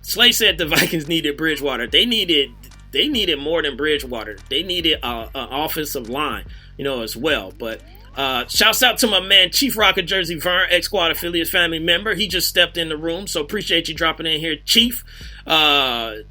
Slay said the Vikings needed Bridgewater. They needed more than Bridgewater. They needed an offensive line, as well. But shouts out to my man, Chief Rocker Jersey Vern, ex-Squad Affiliates family member. He just stepped in the room, so appreciate you dropping in here, Chief. But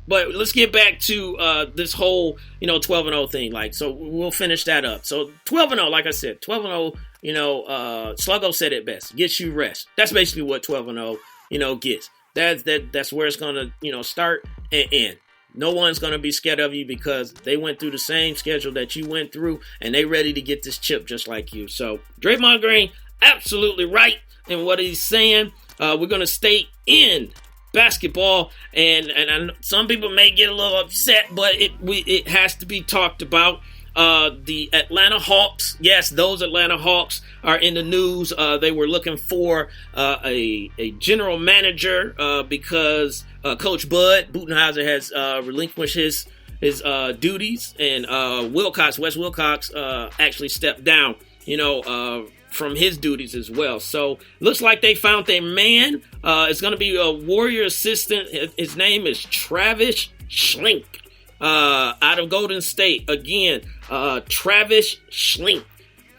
let's get back to this whole, 12-0 thing. Like, so we'll finish that up. So 12-0, like I said, 12-0, Sluggo said it best. Gets you rest. That's basically what 12-0, gets. That's where it's going to, start and end. No one's going to be scared of you because they went through the same schedule that you went through, and they ready to get this chip just like you. So Draymond Green, absolutely right in what he's saying. We're going to stay in basketball, and some people may get a little upset, but it has to be talked about. The Atlanta Hawks, yes, those Atlanta Hawks are in the news. They were looking for a general manager because Coach Bud Budenholzer has relinquished his duties, and Wes Wilcox actually stepped down, from his duties as well. So looks like they found their man. It's going to be a Warrior assistant. His name is Travis Schlink. Out of Golden State again, Travis Schlink,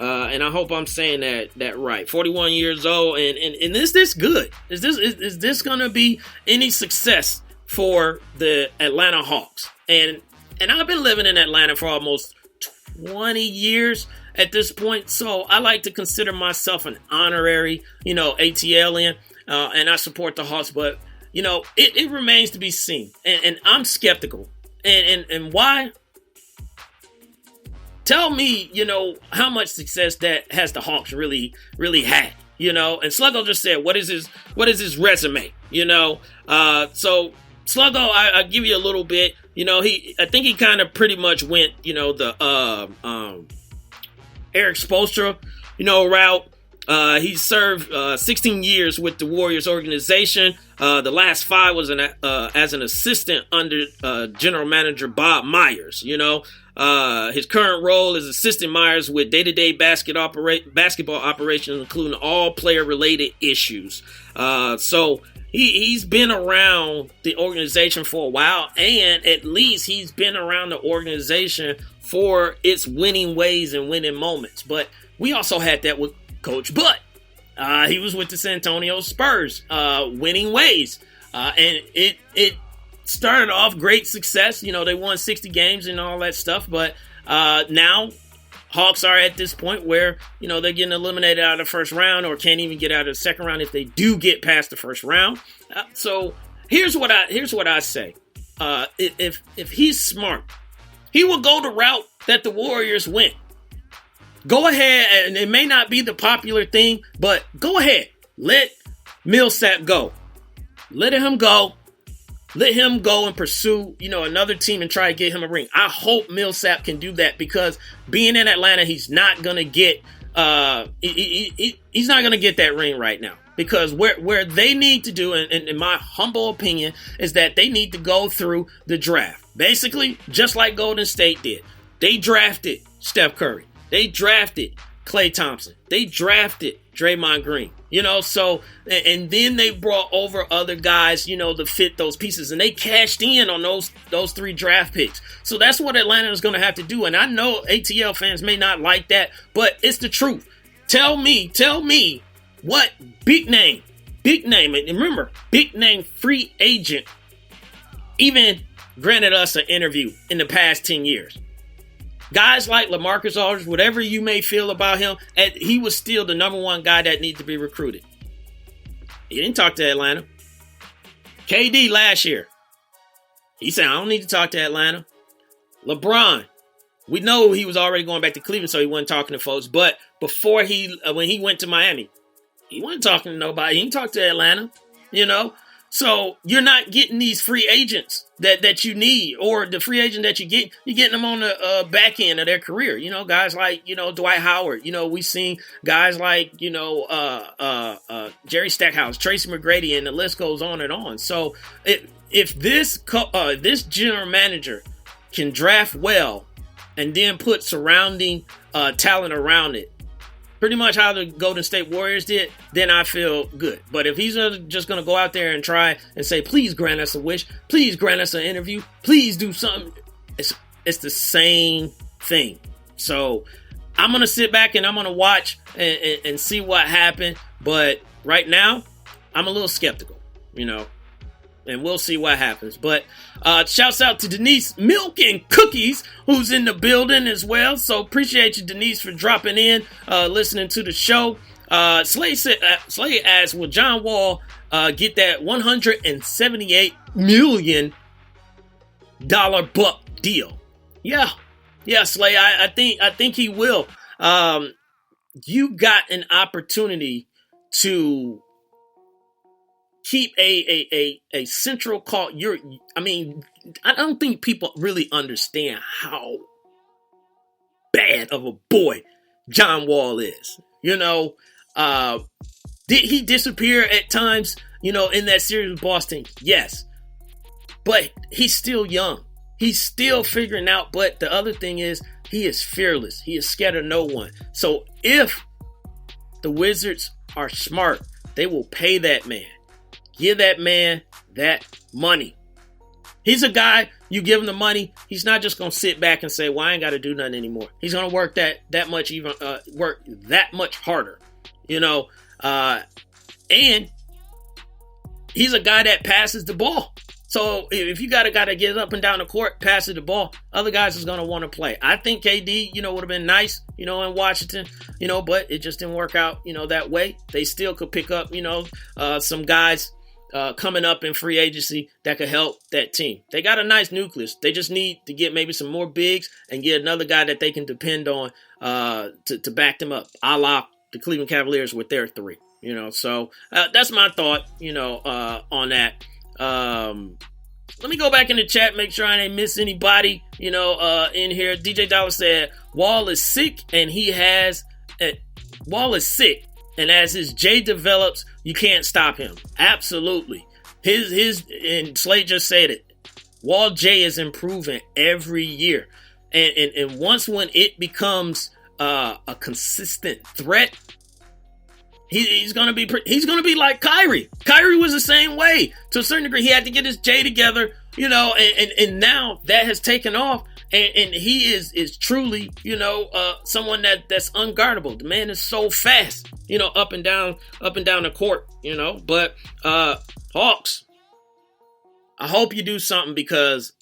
and I hope I'm saying that right. 41 years old, and is this good? Is this gonna be any success for the Atlanta Hawks? And I've been living in Atlanta for almost 20 years at this point, so I like to consider myself an honorary, ATLian, and I support the Hawks, but it remains to be seen, and I'm skeptical. And why? Tell me, how much success that has the Hawks really had, And Sluggo just said, what is his resume, So Sluggo, I give you a little bit, I think he kind of pretty much went, the Eric Spoelstra, route. He served 16 years with the Warriors organization. The last 5 was as an assistant under general manager Bob Myers. His current role is assisting Myers with day-to-day basketball operations, including all player-related issues. So he's been around the organization for a while, and at least he's been around the organization for its winning ways and winning moments. But we also had that with Coach Bud. He was with the San Antonio Spurs, winning ways. And it started off great success. They won 60 games and all that stuff. But now Hawks are at this point where, they're getting eliminated out of the first round or can't even get out of the second round if they do get past the first round. So here's what I say. If he's smart, he will go the route that the Warriors went. Go ahead, and it may not be the popular thing, but go ahead. Let Millsap go. Let him go. Let him go and pursue, another team and try to get him a ring. I hope Millsap can do that because being in Atlanta, he's not gonna get he's not gonna get that ring right now. Because where they need to do, and in my humble opinion, is that they need to go through the draft. Basically, just like Golden State did. They drafted Steph Curry. They drafted Klay Thompson. They drafted Draymond Green. So, and then they brought over other guys, to fit those pieces. And they cashed in on those 3 draft picks. So that's what Atlanta is going to have to do. And I know ATL fans may not like that, but it's the truth. Tell me what big name, and remember, big name free agent even granted us an interview in the past 10 years. Guys like LaMarcus Aldridge, whatever you may feel about him, he was still the number 1 guy that needed to be recruited. He didn't talk to Atlanta. KD last year, he said, I don't need to talk to Atlanta. LeBron, we know he was already going back to Cleveland, so he wasn't talking to folks. But before when he went to Miami, he wasn't talking to nobody. He didn't talk to Atlanta, So you're not getting these free agents that you need, or the free agent that you're getting them on the back end of their career. Guys like, Dwight Howard. We've seen guys like, Jerry Stackhouse, Tracy McGrady, and the list goes on and on. So if this general manager can draft well and then put surrounding talent around it, pretty much how the Golden State Warriors did, then I feel good. But if he's just going to go out there and try and say, please grant us a wish, please grant us an interview, please do something, it's the same thing. So I'm going to sit back and I'm going to watch and see what happened. But right now, I'm a little skeptical, and we'll see what happens. But shouts out to Denise Milk and Cookies, who's in the building as well. So appreciate you, Denise, for dropping in, listening to the show. Slay asks, will John Wall get that $178 million buck deal? Yeah, Slay. I think he will. You got an opportunity to keep a central call. I don't think people really understand how bad of a boy John Wall is. Did he disappear at times, in that series with Boston? Yes. But he's still young. He's still figuring out. But the other thing is, he is fearless. He is scared of no one. So if the Wizards are smart, they will pay that man. Give that man that money. He's a guy, you give him the money, he's not just going to sit back and say, well, I ain't got to do nothing anymore. He's going to work that much harder, and he's a guy that passes the ball. So if you got a guy that gets up and down the court, passes the ball, other guys is going to want to play. I think KD, would have been nice, in Washington, but it just didn't work out, that way. They still could pick up, some guys coming up in free agency that could help that team. They got a nice nucleus. They just need to get maybe some more bigs and get another guy that they can depend on to back them up, a la the Cleveland Cavaliers with their three. So that's my thought, on that. Let me go back in the chat, make sure I didn't miss anybody, in here. DJ Dollar said, Wall is sick, and Wall is sick, and as his J develops, you can't stop him. Absolutely. And Slade just said it. Wall J is improving every year. And once when it becomes a consistent threat, he's gonna be like Kyrie. Kyrie was the same way to a certain degree. He had to get his J together, and now that has taken off, and he is truly, someone that's unguardable. The man is so fast, up and down the court, But Hawks, I hope you do something, because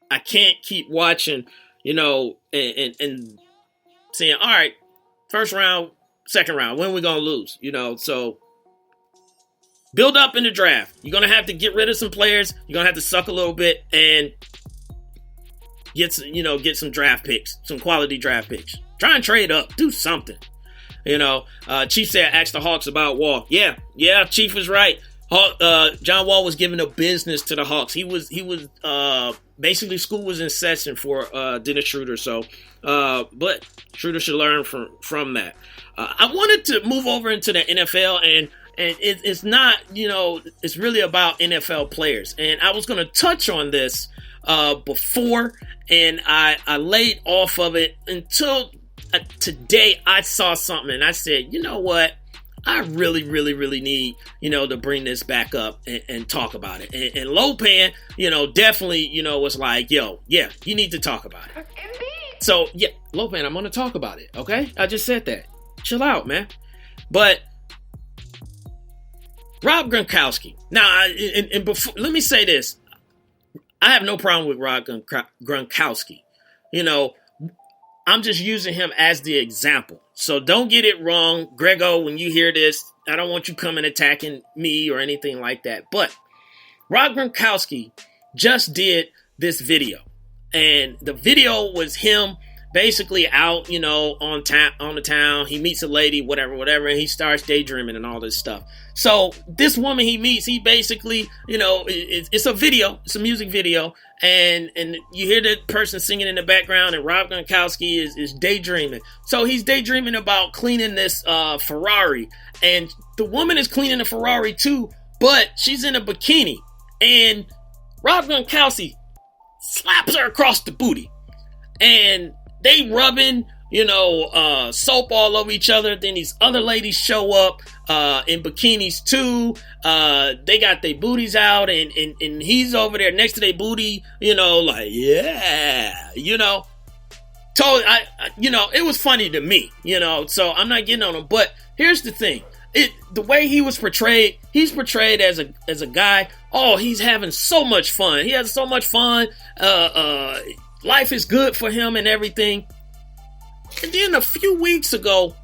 I can't keep watching, and saying, all right, first round, second round, when are we going to lose? So build up in the draft. You're going to have to get rid of some players. You're going to have to suck a little bit and get some draft picks, some quality draft picks. Try and trade up. Do something. Chief said, ask the Hawks about Wall. Yeah, Chief was right. John Wall was giving a business to the Hawks. He was basically, school was in session for Dennis Schroeder. So, but Schroeder should learn from that. I wanted to move over into the NFL, and it's not, it's really about NFL players. And I was going to touch on this before, and I laid off of it until today I saw something, and I said, you know what? I really, really, really need, to bring this back up and talk about it. And Lopan, definitely, was like, you need to talk about it. Indeed. So, yeah, Lopan, I'm going to talk about it, okay? I just said that. Chill out, man. But Rob Gronkowski. Now, and before, let me say this. I have no problem with Rob Gronkowski. I'm just using him as the example. So don't get it wrong, Grego, when you hear this. I don't want you coming attacking me or anything like that. But Rob Gronkowski just did this video. And the video was him basically out, on the town. He meets a lady, whatever, and he starts daydreaming and all this stuff. So this woman he meets, he basically, it's a video, it's a music video, and you hear the person singing in the background, and Rob Gronkowski is daydreaming. So he's daydreaming about cleaning this Ferrari, and the woman is cleaning the Ferrari too, but she's in a bikini, and Rob Gronkowski slaps her across the booty, and they rubbing soap all over each other. Then these other ladies show up in bikinis too. They got their booties out, and he's over there next to their booty, like, yeah, So it was funny to me, so I'm not getting on him. But here's the thing. The way he was portrayed, he's portrayed as a guy, he's having so much fun. He has so much fun. Life is good for him and everything. And then a few weeks ago,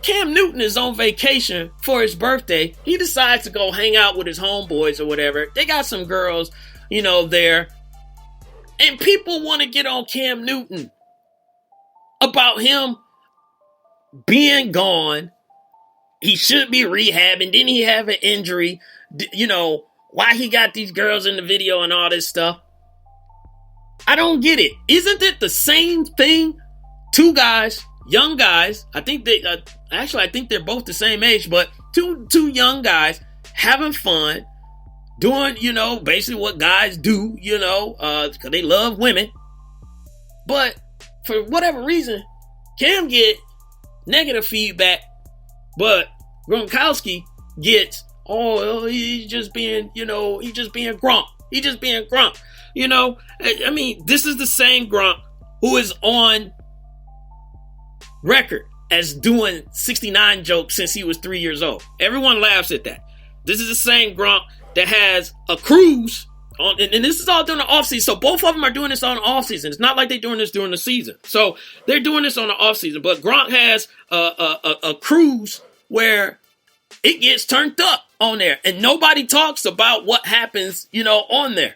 Cam Newton is on vacation for his birthday. He decides to go hang out with his homeboys or whatever. They got some girls, there. And people want to get on Cam Newton about him being gone. He should be rehabbing. Didn't he have an injury? Why he got these girls in the video and all this stuff. I don't get it. Isn't it the same thing? Two guys, young guys. I think I think they're both the same age, but two young guys having fun, doing, basically what guys do, because they love women. But for whatever reason, Cam get negative feedback, but Gronkowski gets, he's just being Gronk. He's just being Gronk. I mean, this is the same Gronk who is on record as doing 69 jokes since he was 3 years old. Everyone laughs at that. This is the same Gronk that has a cruise on, and this is all during the offseason. So both of them are doing this on the offseason. It's not like they're doing this during the season. So they're doing this on the offseason. But Gronk has a cruise where it gets turned up on there, and nobody talks about what happens, on there.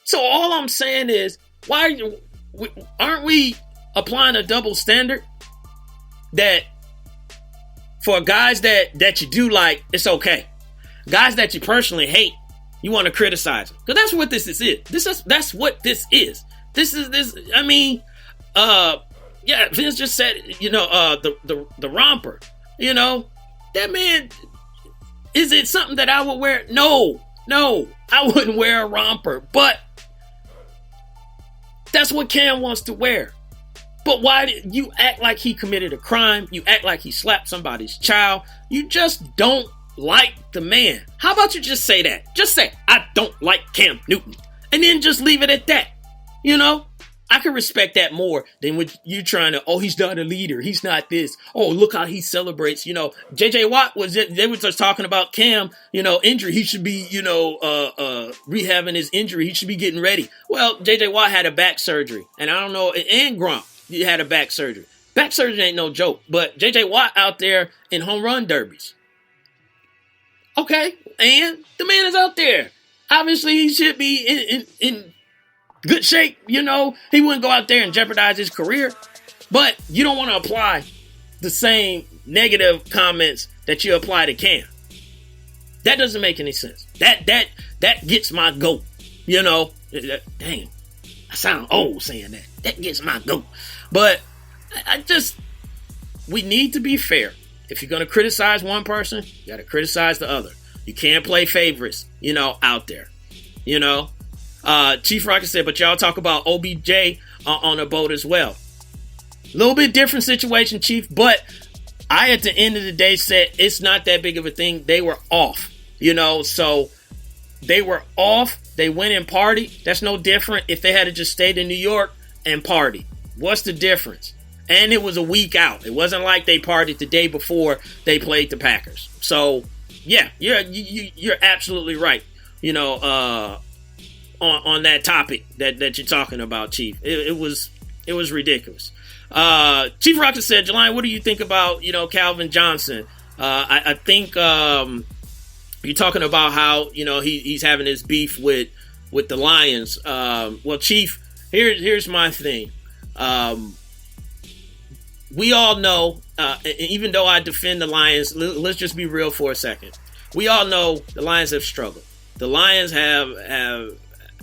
So all I'm saying is, aren't we applying a double standard that for guys that you do like, it's okay. Guys that you personally hate, you want to criticize them. Because that's what this is. That's what this is. Vince just said, the romper, that man, is it something that I would wear? No, I wouldn't wear a romper, but that's what Cam wants to wear. But why did you act like he committed a crime? You act like he slapped somebody's child. You just don't like the man. How about you just say that? Just say, I don't like Cam Newton. And then just leave it at that. I can respect that more than when you trying to, he's not a leader. He's not this. Look how he celebrates. JJ Watt they were just talking about Cam, injury. He should be, rehabbing his injury. He should be getting ready. Well, JJ Watt had a back surgery. And I don't know, and Gronk, he had a back surgery. Back surgery ain't no joke. But JJ Watt out there in home run derbies. Okay, and the man is out there. Obviously, he should be in good shape. He wouldn't go out there and jeopardize his career. But you don't want to apply the same negative comments that you apply to Cam. That doesn't make any sense. That gets my goat. Dang, I sound old saying that. That gets my goat. But we need to be fair. If you're going to criticize one person, you got to criticize the other. You can't play favorites, out there. Chief Rocket said, but y'all talk about OBJ on a boat as well. A little bit different situation, Chief, but I, at the end of the day, said it's not that big of a thing. They were off, so they were off. They went and partied. That's no different if they had to just stayed in New York and party. What's the difference? And it was a week out. It wasn't like they partied the day before they played the Packers. So, yeah, you're absolutely right. On that topic that you're talking about, Chief. It was ridiculous. Chief Rocket said, Jelani, what do you think about, Calvin Johnson? I think you're talking about how, he's having this beef with the Lions. Well, Chief, here's my thing. We all know, even though I defend the Lions, let's just be real for a second. We all know the Lions have struggled. The Lions have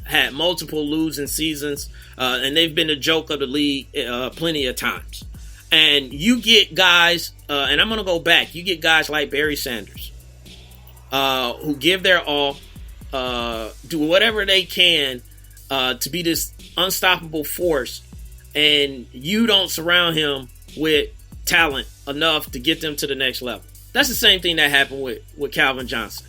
had multiple losing seasons, and they've been a joke of the league plenty of times. And you get guys, and I'm going to go back, you get guys like Barry Sanders, who give their all, do whatever they can to be this unstoppable force. and you don't surround him with talent enough to get them to the next level. That's the same thing that happened with Calvin Johnson.